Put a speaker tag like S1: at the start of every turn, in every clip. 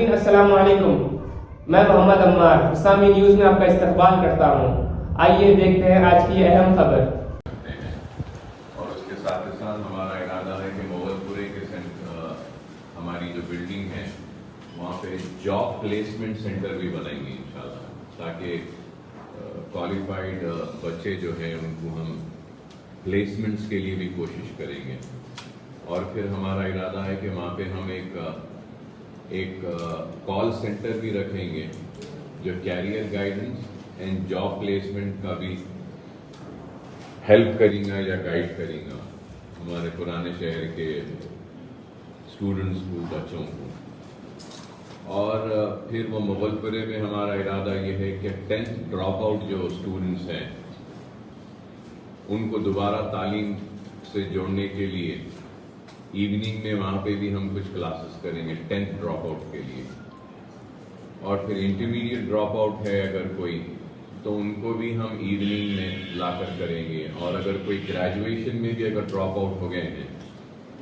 S1: ناظرین السلام علیکم، میں محمد عمار اسلامی نیوز میں آپ کا استقبال کرتا ہوں۔ آئیے دیکھتے ہیں آج کی اہم خبر۔
S2: اور اس کے ساتھ ساتھ ہمارا ارادہ ہے کہ مغل پورے کے ہماری جو بلڈنگ ہے وہاں پہ جاب پلیسمنٹ سینٹر بھی بنائیں گے انشاءاللہ، تاکہ کوالیفائڈ بچے جو ہیں ان کو ہم پلیسمنٹس کے لیے بھی کوشش کریں گے۔ اور پھر ہمارا ارادہ ہے کہ وہاں پہ ہم ایک کال سینٹر بھی رکھیں گے جو career guidance and job placement کا بھی ہیلپ کریں گا یا گائیڈ کریں گا ہمارے پرانے شہر کے اسٹوڈنٹس کو، بچوں کو۔ اور پھر وہ مغل پورے میں ہمارا ارادہ یہ ہے کہ 10th ڈراپ آؤٹ جو اسٹوڈنٹس ہیں ان کو دوبارہ تعلیم سے جوڑنے کے لیے ایوننگ میں وہاں پہ بھی ہم کچھ کلاسز کریں گے 10th ڈراپ آؤٹ کے لیے۔ اور پھر انٹرمیڈیٹ ڈراپ آؤٹ ہے اگر کوئی تو ان کو بھی ہم ایوننگ میں لا کر کریں گے۔ اور اگر کوئی گریجویشن میں بھی اگر ڈراپ آؤٹ ہو گئے ہیں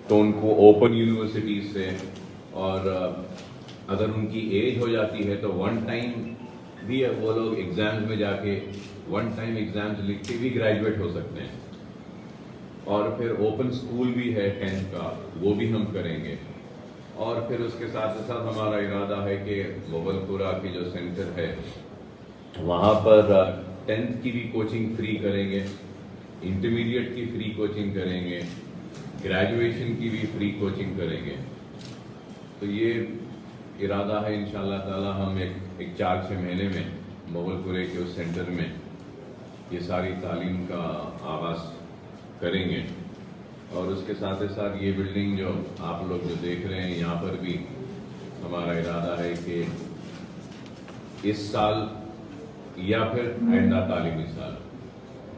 S2: تو ان کو اوپن یونیورسٹیز سے، اور اگر ان کی ایج ہو جاتی ہے تو ون ٹائم بھی وہ لوگ ایگزامز میں جا کے ون ٹائم ایگزامز لکھ کے بھی گریجویٹ ہو سکتے ہیں۔ اور پھر اوپن اسکول بھی ہے 10th کا، وہ بھی ہم کریں گے۔ اور پھر اس کے ساتھ ساتھ ہمارا ارادہ ہے کہ مغل پورہ کی جو سینٹر ہے وہاں پر 10th کی بھی کوچنگ فری کریں گے، انٹرمیڈیٹ کی فری کوچنگ کریں گے، گریجویشن کی بھی فری کوچنگ کریں گے۔ تو یہ ارادہ ہے انشاءاللہ تعالی ہم ایک 4-6 مہینے میں مغل پورے کے اس سینٹر میں یہ ساری تعلیم کا آغاز کریں گے۔ اور اس کے ساتھ ساتھ یہ بلڈنگ جو آپ لوگ جو دیکھ رہے ہیں یہاں پر بھی ہمارا ارادہ ہے کہ اس سال یا پھر آئندہ تعلیمی سال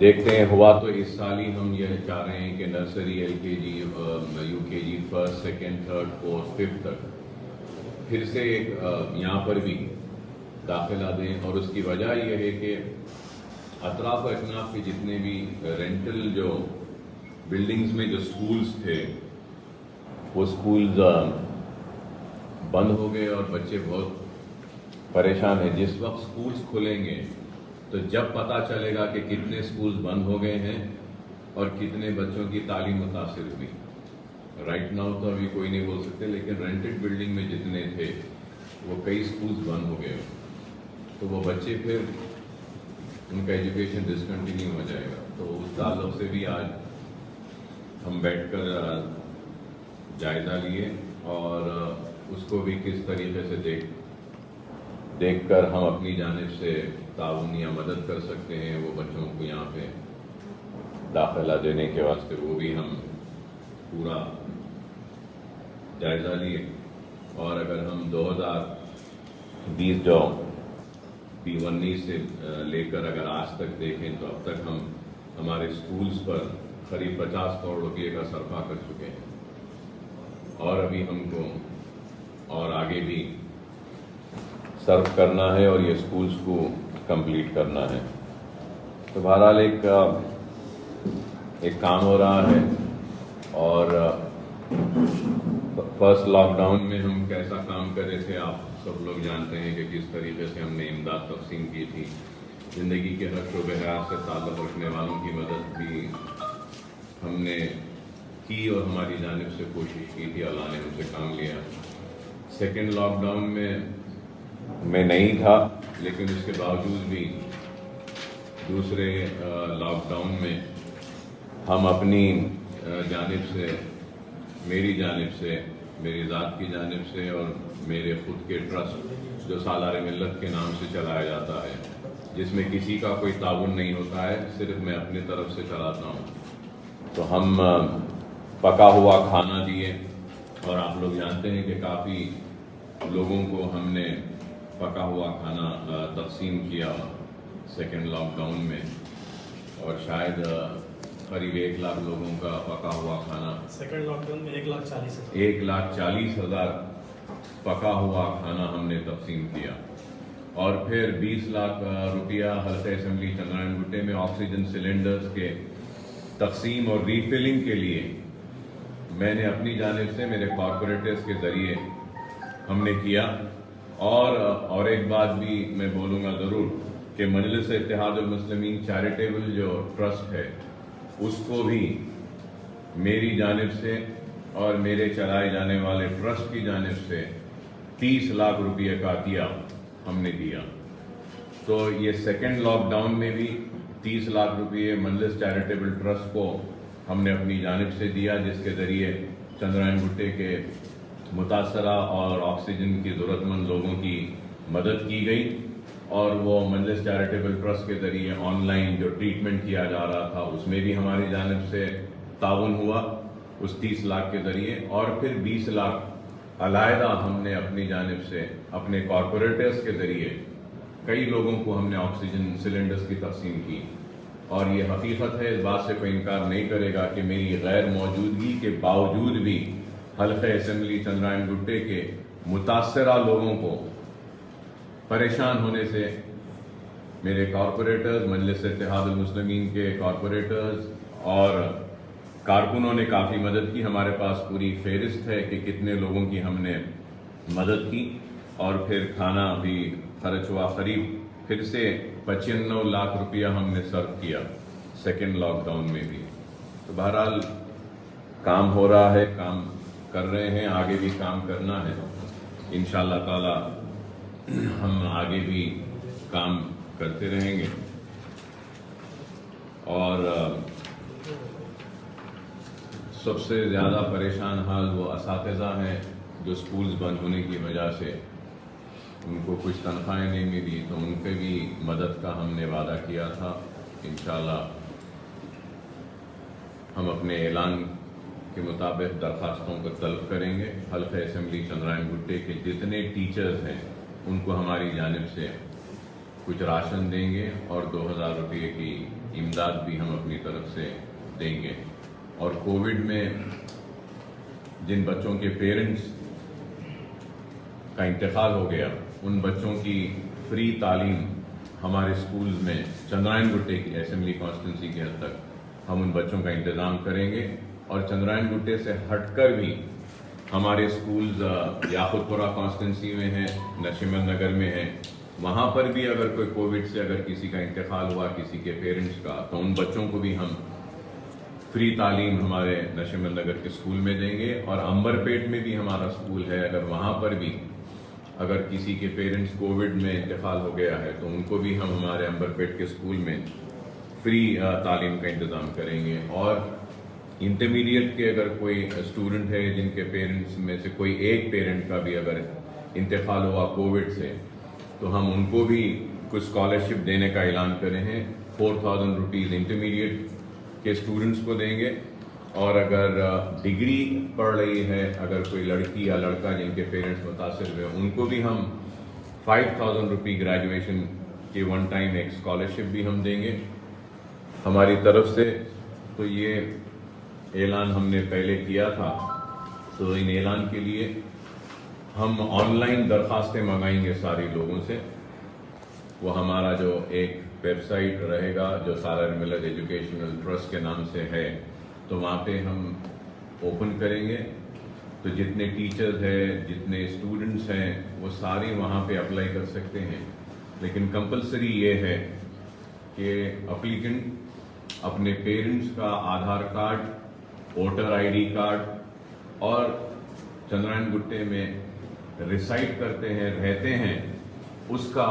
S2: دیکھتے ہیں، ہوا تو اس سال ہی ہم یہ چاہ رہے ہیں کہ nursery, LKG، UKG، 1st، 2nd، 3rd، 4th، 5th تک پھر سے ایک یہاں پر بھی داخلہ دیں۔ اور اس کی وجہ یہ ہے کہ اطراف و اکناف کے جتنے بھی رینٹل جو بلڈنگز میں جو سکولز تھے وہ سکولز بند ہو گئے اور بچے بہت پریشان ہیں۔ جس وقت سکولز کھلیں گے تو جب پتہ چلے گا کہ کتنے سکولز بند ہو گئے ہیں اور کتنے بچوں کی تعلیم متاثر ہوئی۔ رائٹ ناؤ تو ابھی کوئی نہیں بول سکتے، لیکن رینٹڈ بلڈنگ میں جتنے تھے وہ کئی سکولز بند ہو گئے تو وہ بچے پھر ان کا ایجوکیشن ڈسکنٹینیو ہو جائے گا۔ تو اس تعلق سے بھی آج ہم بیٹھ کر جائزہ لیے اور اس کو بھی کس طریقے سے دیکھ کر ہم اپنی جانب سے تعاون یا مدد کر سکتے ہیں وہ بچوں کو یہاں پہ داخلہ دینے کے واسطے، وہ بھی ہم پورا جائزہ لیے۔ اور اگر ہم 2020 جو 19 سے لے کر اگر آج تک دیکھیں تو اب تک ہم ہمارے اسکولز پر قریب 50 کروڑ روپے کا صرفہ کر چکے ہیں، اور ابھی ہم کو اور آگے بھی صرف کرنا ہے اور یہ اسکولز کو کمپلیٹ کرنا ہے۔ تو بہرحال ایک کام ہو رہا ہے۔ اور فرسٹ لاک ڈاؤن میں ہم کیسا کام کرے تھے آپ سب لوگ جانتے ہیں کہ کس طریقے سے ہم نے امداد تقسیم کی تھی۔ زندگی کے ہر شعبے حیات سے تعلق رکھنے والوں کی مدد بھی ہم نے کی اور ہماری جانب سے کوشش کی تھی، اللہ نے ہم سے کام لیا۔ سیکنڈ لاک ڈاؤن میں نہیں تھا، لیکن اس کے باوجود بھی دوسرے لاک ڈاؤن میں ہم اپنی جانب سے، میری جانب سے، میری ذات کی جانب سے اور میرے خود کے ٹرسٹ جو سالار ملت کے نام سے چلایا جاتا ہے، جس میں کسی کا کوئی تعاون نہیں ہوتا ہے، صرف میں اپنی طرف سے چلاتا ہوں، تو ہم پکا ہوا کھانا دیے۔ اور آپ لوگ جانتے ہیں کہ کافی لوگوں کو ہم نے پکا ہوا کھانا تقسیم کیا سیکنڈ لاک ڈاؤن میں، اور شاید قریب 1 لاکھ لوگوں کا پکا ہوا کھانا،
S3: سیکنڈ لاک ڈاؤن میں 1,40,000
S2: 1,40,000 پکا ہوا کھانا ہم نے تقسیم کیا۔ اور پھر 20 لاکھ روپیہ حلقہ اسمبلی چندرائن گٹے میں آکسیجن سلنڈرز کے تقسیم اور ریفلنگ کے لیے میں نے اپنی جانب سے، میرے کارپوریٹرز کے ذریعے ہم نے کیا۔ اور ایک بات بھی میں بولوں گا ضرور کہ مجلس اتحاد المسلمین چیریٹیبل جو ٹرسٹ ہے اس کو بھی میری جانب سے اور میرے چلائے جانے والے ٹرسٹ کی جانب سے 30 لاکھ روپیہ کا عطیہ ہم نے دیا. تو یہ سیکنڈ لاک ڈاؤن میں بھی 30 لاکھ روپیے مجلس چیریٹیبل ٹرسٹ کو ہم نے اپنی جانب سے دیا, جس کے ذریعے چندرائن گٹے کے متاثرہ اور آکسیجن کی ضرورت مند لوگوں کی مدد کی گئی. اور وہ مجلس چیریٹیبل ٹرسٹ کے ذریعے آن لائن جو ٹریٹمنٹ کیا جا رہا تھا اس میں بھی ہماری جانب سے تعاون ہوا اس 30 لاکھ کے ذریعے. اور پھر 20 لاکھ علیحدہ ہم نے اپنی جانب سے اپنے کارپوریٹرز کے ذریعے کئی لوگوں کو ہم نے آکسیجن سلنڈرز کی تقسیم کی. اور یہ حقیقت ہے, اس بات سے کوئی انکار نہیں کرے گا کہ میری غیر موجودگی کے باوجود بھی حلقہ اسمبلی چندرائن گٹے کے متاثرہ لوگوں کو پریشان ہونے سے میرے کارپوریٹرز, مجلس اتحاد المسلمین کے کارپوریٹرز اور کارکنوں نے کافی مدد کی. ہمارے پاس پوری فہرست ہے کہ کتنے لوگوں کی ہم نے مدد کی. اور پھر کھانا بھی خرچ ہوا, قریب پھر سے 95 لاکھ روپیہ ہم نے سرو کیا سیکنڈ لاک ڈاؤن میں بھی. تو بہرحال کام ہو رہا ہے, کام کر رہے ہیں, آگے بھی کام کرنا ہے. انشاءاللہ تعالی ہم آگے بھی کام کرتے رہیں گے. اور سب سے زیادہ پریشان حال وہ اساتذہ ہیں جو سکولز بند ہونے کی وجہ سے ان کو کچھ تنخواہیں نہیں ملی, تو ان پہ بھی مدد کا ہم نے وعدہ کیا تھا. انشاءاللہ ہم اپنے اعلان کے مطابق درخواستوں کو طلب کریں گے. حلقہ اسمبلی چندرائن گٹے کے جتنے ٹیچرز ہیں ان کو ہماری جانب سے کچھ راشن دیں گے اور 2000 روپے کی امداد بھی ہم اپنی طرف سے دیں گے. اور کووڈ میں جن بچوں کے پیرنٹس کا انتقال ہو گیا ان بچوں کی فری تعلیم ہمارے سکولز میں چندرائن گٹے کی اسمبلی کانسٹیٹنسی کے حد تک ہم ان بچوں کا انتظام کریں گے. اور چندرائن گٹے سے ہٹ کر بھی ہمارے سکولز یاقوت پورہ کانسٹیٹنسی میں ہیں, نشیمن نگر میں ہیں, وہاں پر بھی اگر کوئی کووڈ سے اگر کسی کا انتقال ہوا کسی کے پیرنٹس کا, تو ان بچوں کو بھی ہم فری تعلیم ہمارے نشیمن نگر کے اسکول میں دیں گے. اور امبر پیٹ میں بھی ہمارا اسکول ہے, اگر وہاں پر بھی اگر کسی کے پیرنٹس کووڈ میں انتقال ہو گیا ہے تو ان کو بھی ہم ہمارے امبر پیٹ کے اسکول میں فری تعلیم کا انتظام کریں گے. اور انٹرمیڈیٹ کے اگر کوئی اسٹوڈنٹ ہے جن کے پیرنٹس میں سے کوئی ایک پیرنٹ کا بھی اگر انتقال ہوا کووڈ سے, تو ہم ان کو بھی کچھ اسکالرشپ دینے کا اعلان کرے ہیں. 4000 روپیز انٹرمیڈیٹ کے اسٹوڈنٹس کو دیں گے. اور اگر ڈگری پڑھ رہی ہے اگر کوئی لڑکی یا لڑکا جن کے پیرنٹس متاثر ہوئے ان کو بھی ہم 5000 روپی گریجویشن کی ون ٹائم ایک اسکالرشپ بھی ہم دیں گے ہماری طرف سے. تو یہ اعلان ہم نے پہلے کیا تھا, تو ان اعلان کے لیے ہم آن لائن درخواستیں منگائیں گے سارے لوگوں سے. وہ ہمارا جو ایک ویب سائٹ رہے گا جو سالار ملت ایجوکیشنل ٹرسٹ کے نام سے ہے, تو وہاں پہ ہم اوپن کریں گے. تو جتنے ٹیچرز ہیں جتنے اسٹوڈنٹس ہیں وہ سارے وہاں پہ اپلائی کر سکتے ہیں. لیکن کمپلسری یہ ہے کہ اپلیکنٹ اپنے پیرنٹس کا Aadhaar card, voter I D card اور چندرائن گٹے میں ریسائڈ کرتے ہیں, رہتے ہیں, اس کا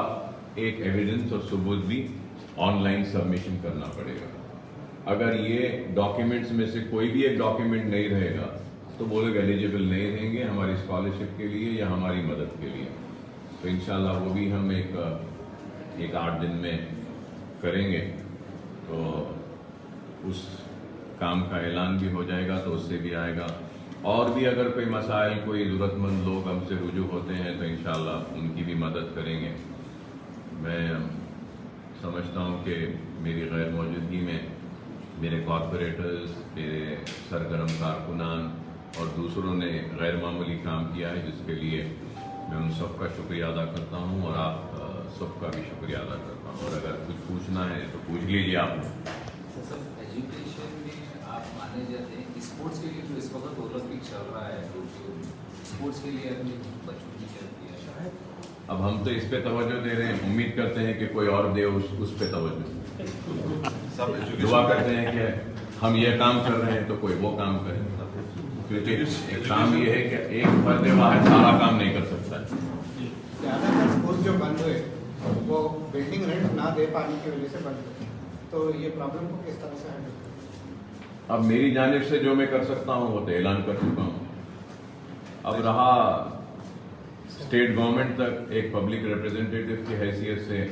S2: ایک ایویڈنس اور ثبوت بھی آن لائن سبمیشن کرنا پڑے گا. اگر یہ ڈاکیومنٹس میں سے کوئی بھی ایک ڈاکیومنٹ نہیں رہے گا تو وہ لوگ ایلیجیبل نہیں رہیں گے ہماری اسکالرشپ کے لیے یا ہماری مدد کے لیے. تو انشاءاللہ وہ بھی ہم ایک 8 دن میں کریں گے. تو اس کام کا اعلان بھی ہو جائے گا, تو اس سے بھی آئے گا. اور بھی اگر کوئی مسائل کوئی ضرورت مند لوگ ہم سے رجوع ہوتے ہیں تو انشاءاللہ ان کی بھی مدد کریں گے. میں سمجھتا ہوں کہ میری غیر موجودگی میں میرے کارپوریٹرز, میرے سرگرم کارکنان اور دوسروں نے غیر معمولی کام کیا ہے, جس کے لیے میں ان سب کا شکریہ ادا کرتا ہوں اور آپ سب کا بھی شکریہ ادا کرتا ہوں. اور اگر کچھ پوچھنا ہے تو پوچھ لیجیے آپ.
S4: سر ایجوکیشن میں آپ مانے جاتے ہیں اسپورٹس کے لیے جو اس وقت اولمپک چل رہا ہے, اسپورٹس کے لیے اپنے بچوں کی چلتی ہے,
S2: اب ہم تو اس پہ توجہ دے رہے ہیں, امید کرتے ہیں کہ کوئی اور دے اس پہ توجہ. دعا کرتے ہیں کہ ہم یہ کام کر رہے ہیں تو کوئی وہ کام کرے, کیونکہ ایک کام یہ ہے کہ ایک فرد واحد سارا کام نہیں کر سکتا ہے.
S5: زیادہ تر اسکول جو بند ہوئے وہ بلڈنگ رینٹ نہ دے پانے کی وجہ سے بند ہوئے, تو یہ پرابلم کو کس طرح سے ہینڈل کریں؟
S2: اب میری جانب سے جو میں کر سکتا ہوں وہ تو اعلان کر چکا ہوں. اب رہا اسٹیٹ گورنمنٹ تک ایک پبلک ریپرزینٹیٹیو کی حیثیت سے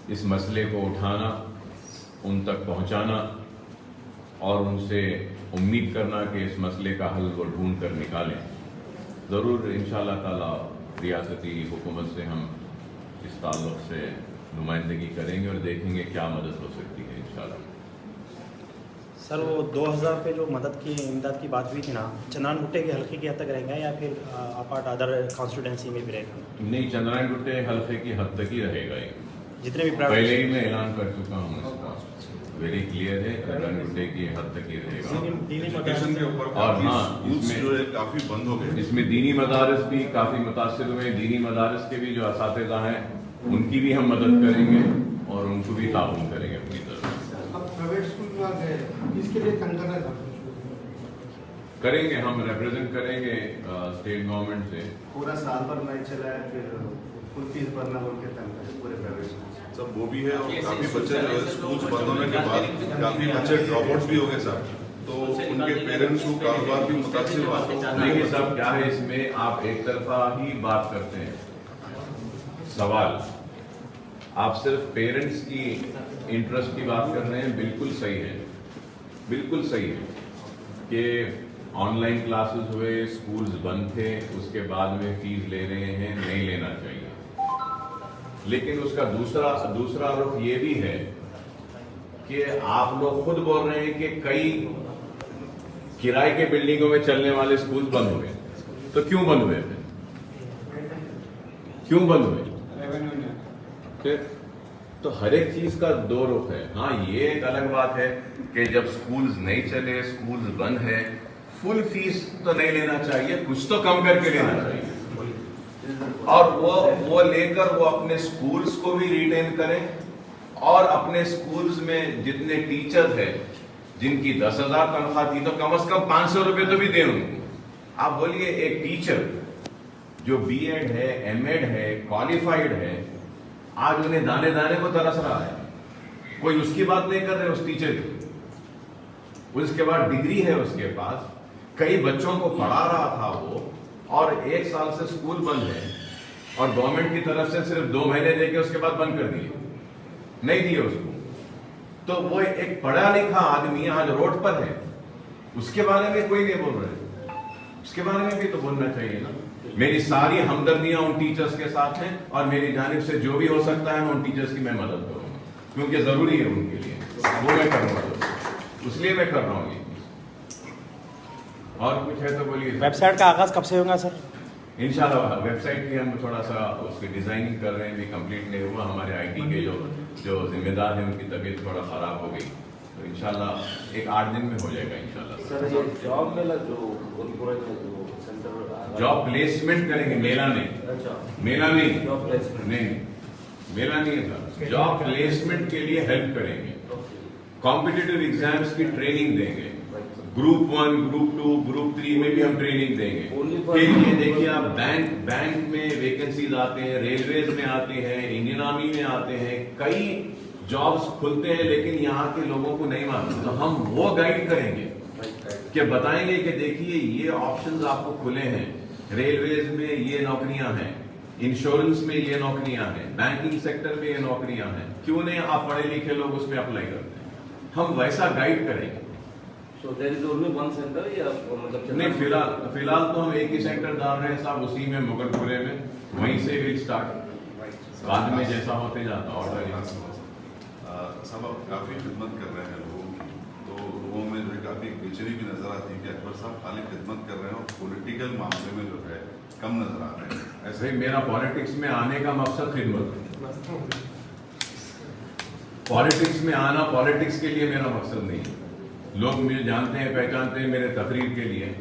S2: اس مسئلے کو اٹھانا, ان تک پہنچانا اور ان سے امید کرنا کہ اس مسئلے کا حل وہ ڈھونڈ کر نکالیں. ضرور انشاءاللہ تعالی ریاستی حکومت سے ہم اس تعلق سے نمائندگی کریں گے اور دیکھیں گے کیا مدد ہو سکتی ہے انشاءاللہ.
S3: سر وہ 2000 پہ جو مدد کی امداد کی بات ہوئی تھی نا, چندران گٹے کے حلقے کی حد تک رہیں گا یا پھر اپارٹ ادر کانسٹیٹوینسی میں بھی رہے گا؟
S2: نہیں, چندران گٹے حلقے کی حد تک ہی رہے گا.
S3: جتنے بھی
S2: پہلے ہی میں اعلان کر چکا ہوں, اس کا ویری کلیئر ہے, چندران گٹے کی حد تک ہی رہے گا.
S6: ایجوکیشن کے اوپر
S2: اور
S6: کافی
S2: ہاں,
S6: اسکولز جو ہے کافی بند ہو گئے.
S2: اس میں دینی مدارس بھی کافی متاثر ہوئے. دینی مدارس کے بھی جو اساتذہ ہیں ان کی بھی ہم مدد کریں گے اور ان کو بھی تعاون کریں گے اپنی طرف.
S5: اب پرائیویٹ اسکول میں گئے, اس کے لیے کنکر
S2: کریں گے, ہم ریپرزینٹ کریں گے اسٹیٹ گورنمنٹ سے.
S7: پورا سال بھر میچ چلا ہے, پھر فل فیس بھرنا بول کے پورے پرائیویٹ اسکول
S6: سب وہ بھی ہے, اور کافی بچے جو ہے اسکولز بند ہونے کے بعد کافی بچے ڈراپ آؤٹ بھی ہو گئے سر, تو ان کے پیرنٹس کو کاروبار بھی متاثر ہوا.
S2: دیکھیے صاحب کیا ہے, اس میں آپ ایک طرفہ ہی بات کرتے ہیں. سوال آپ صرف پیرنٹس کی انٹرسٹ کی بات کر رہے ہیں, بالکل صحیح ہے, بالکل صحیح ہے کہ آن لائن کلاسز ہوئے, اسکولز بند تھے, اس کے بعد میں فیس لے رہے ہیں, نہیں لینا چاہیے. لیکن اس کا دوسرا رخ یہ بھی ہے کہ آپ لوگ خود بول رہے ہیں کہ کئی کرائے کے بلڈنگوں میں چلنے والے اسکول بند ہوئے. تو کیوں بند ہوئے تھے, کیوں بند ہوئے؟ تو ہر ایک چیز کا دو رخ ہے. ہاں, یہ ایک الگ بات ہے کہ جب اسکولز نہیں چلے, اسکولز بند ہے, فل فیس تو نہیں لینا چاہیے, کچھ تو کم کر کے لینا چاہیے, اور وہ لے کر وہ اپنے اسکولز کو بھی ریٹین کریں, اور اپنے اسکولز میں جتنے ٹیچر ہیں جن کی 10,000 تنخواہ تھی تو کم از کم 500 روپے تو بھی دیں ان کو. آپ بولیے ایک ٹیچر جو بی ایڈ ہے, ایم ایڈ ہے, کوالیفائڈ ہے, آج انہیں دانے دانے کو ترس رہا ہے, کوئی اس کی بات نہیں کر رہے اس ٹیچر کی. اس کے بعد ڈگری ہے اس کے پاس, کئی بچوں کو پڑھا رہا تھا وہ, اور 1 سال سے اسکول بند ہے, اور گورنمنٹ کی طرف سے صرف 2 مہینے دے کے اس کے بعد بند کر دیے, نہیں دیے اس کو. تو وہ ایک پڑھا لکھا آدمی آج روڈ پر ہے, اس کے بارے میں کوئی نہیں بول رہے. اس کے بارے میں بھی تو بولنا چاہیے نا. میری ساری ہمدردیاں ان ٹیچرز کے ساتھ ہیں, اور میری جانب سے جو بھی ہو سکتا ہے میں ان ٹیچرز کی میں مدد کروں گا, کیونکہ ضروری ہے ان کے لیے, وہ میں کروں گا, اس لیے میں کر رہا ہوں. اور کچھ ہے تو بولیے.
S3: ویب سائٹ کا آغاز کب سے ہوگا سر؟
S2: انشاءاللہ ویب سائٹ کی ہم تھوڑا سا اس کی ڈیزائننگ کر رہے ہیں, بھی کمپلیٹ نہیں ہوا. ہمارے آئی ٹی کے جو ذمہ دار ہیں ان کی طبیعت تھوڑا خراب ہو گئی, تو انشاءاللہ ایک 8 دن میں ہو جائے گا انشاءاللہ.
S7: سر یہ جاب میلہ جو گولپورہ میں جو سینٹر
S2: جاب پلیسمنٹ کریں گے, میلہ نہیں, میلہ نہیں,
S7: جاب پلیسمنٹ
S2: نہیں, میلہ نہیں ہے سر. جاب پلیسمنٹ کے لیے ہیلپ کریں گے, کمپٹیٹیو ایگزامز کی ٹریننگ دیں گے, گروپ 1, گروپ 2, گروپ 3 میں بھی ہم ٹریننگ دیں گے. پھر یہ دیکھیے آپ بینک میں ویکنسیز آتے ہیں, ریلویز میں آتے ہیں, انڈین آرمی میں آتے ہیں, کئی جابس کھلتے ہیں, لیکن یہاں کے لوگوں کو نہیں معلوم. تو ہم وہ گائیڈ کریں گے کہ بتائیں گے کہ دیکھیے یہ آپشنز آپ کو کھلے ہیں, ریلویز میں یہ نوکریاں ہیں, انشورنس میں یہ نوکریاں ہیں, بینکنگ سیکٹر میں یہ نوکریاں ہیں, کیوں نہیں آپ پڑھے لکھے لوگ اس میں اپلائی کرتے ہیں. ہم ویسا گائیڈ کریں گے.
S7: So there is only one center یا مطلب
S2: نہیں, فی الحال تو ہم ایک ہی سیکٹر ڈال رہے ہیں صاحب, اسی میں مغل پورے میں, وہیں سے ول اسٹارٹ, بعد میں جیسا ہوتے جاتا. اور
S6: صاحب آپ کافی خدمت کر رہے ہیں لوگوں کی, تو لوگوں میں جو ہے کافی بےچینی بھی نظر آتی ہے کہ اکبر صاحب خالی خدمت کر رہے ہیں اور پولیٹیکل معاملے میں جو ہے کم نظر آ رہے ہیں.
S2: ایسے ہی میرا پالیٹکس میں آنے کا مقصد خدمت ہے. پالیٹکس میں آنا پالیٹکس کے لیے میرا مقصد نہیں ہے. لوگ مجھے جانتے ہیں, پہچانتے ہیں میرے تقریر کے لیے,